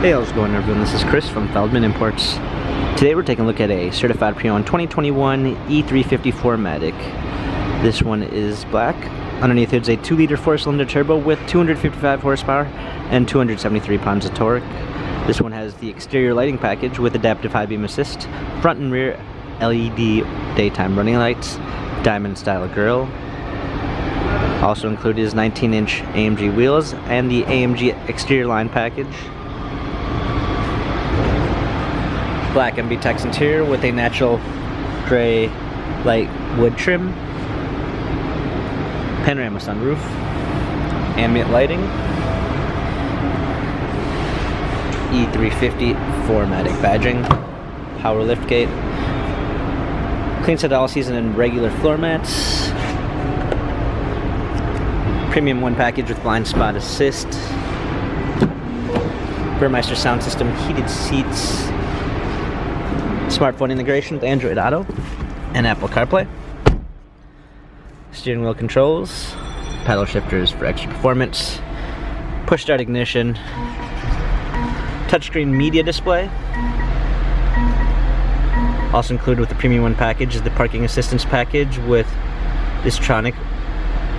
Hey, how's it going, everyone? This is Chris from Feldmann Imports. Today we're taking a look at a certified pre-owned 2021 E350 4MATIC. This one is black. Underneath it's a 2-liter 4-cylinder turbo with 255 horsepower and 273 pounds of torque. This one has the exterior lighting package with adaptive high beam assist, front and rear LED daytime running lights, diamond style grille. Also included is 19-inch AMG wheels and the AMG exterior line package. Black MB-Tex interior with a natural gray light wood trim, panorama sunroof, ambient lighting, E350 4MATIC badging, power liftgate, clean set all season and regular floor mats, premium 1 package with blind spot assist, Burmeister sound system, heated seats, smartphone integration with Android Auto and Apple CarPlay, steering wheel controls, paddle shifters for extra performance, push start ignition, touchscreen media display. Also included with the Premium 1 package is the parking assistance package with Distronic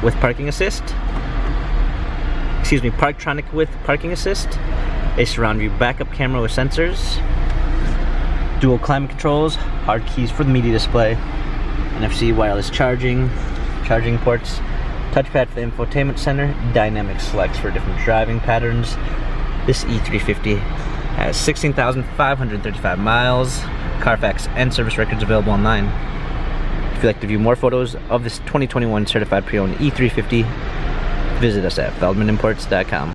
with parking assist. Parktronic with parking assist, a surround view backup camera with sensors, dual climate controls, hard keys for the media display, NFC wireless charging ports, touchpad for the infotainment center, dynamic selects for different driving patterns. This E350 has 16,535 miles, Carfax and service records available online. If you'd like to view more photos of this 2021 certified pre-owned E350, visit us at feldmanimports.com.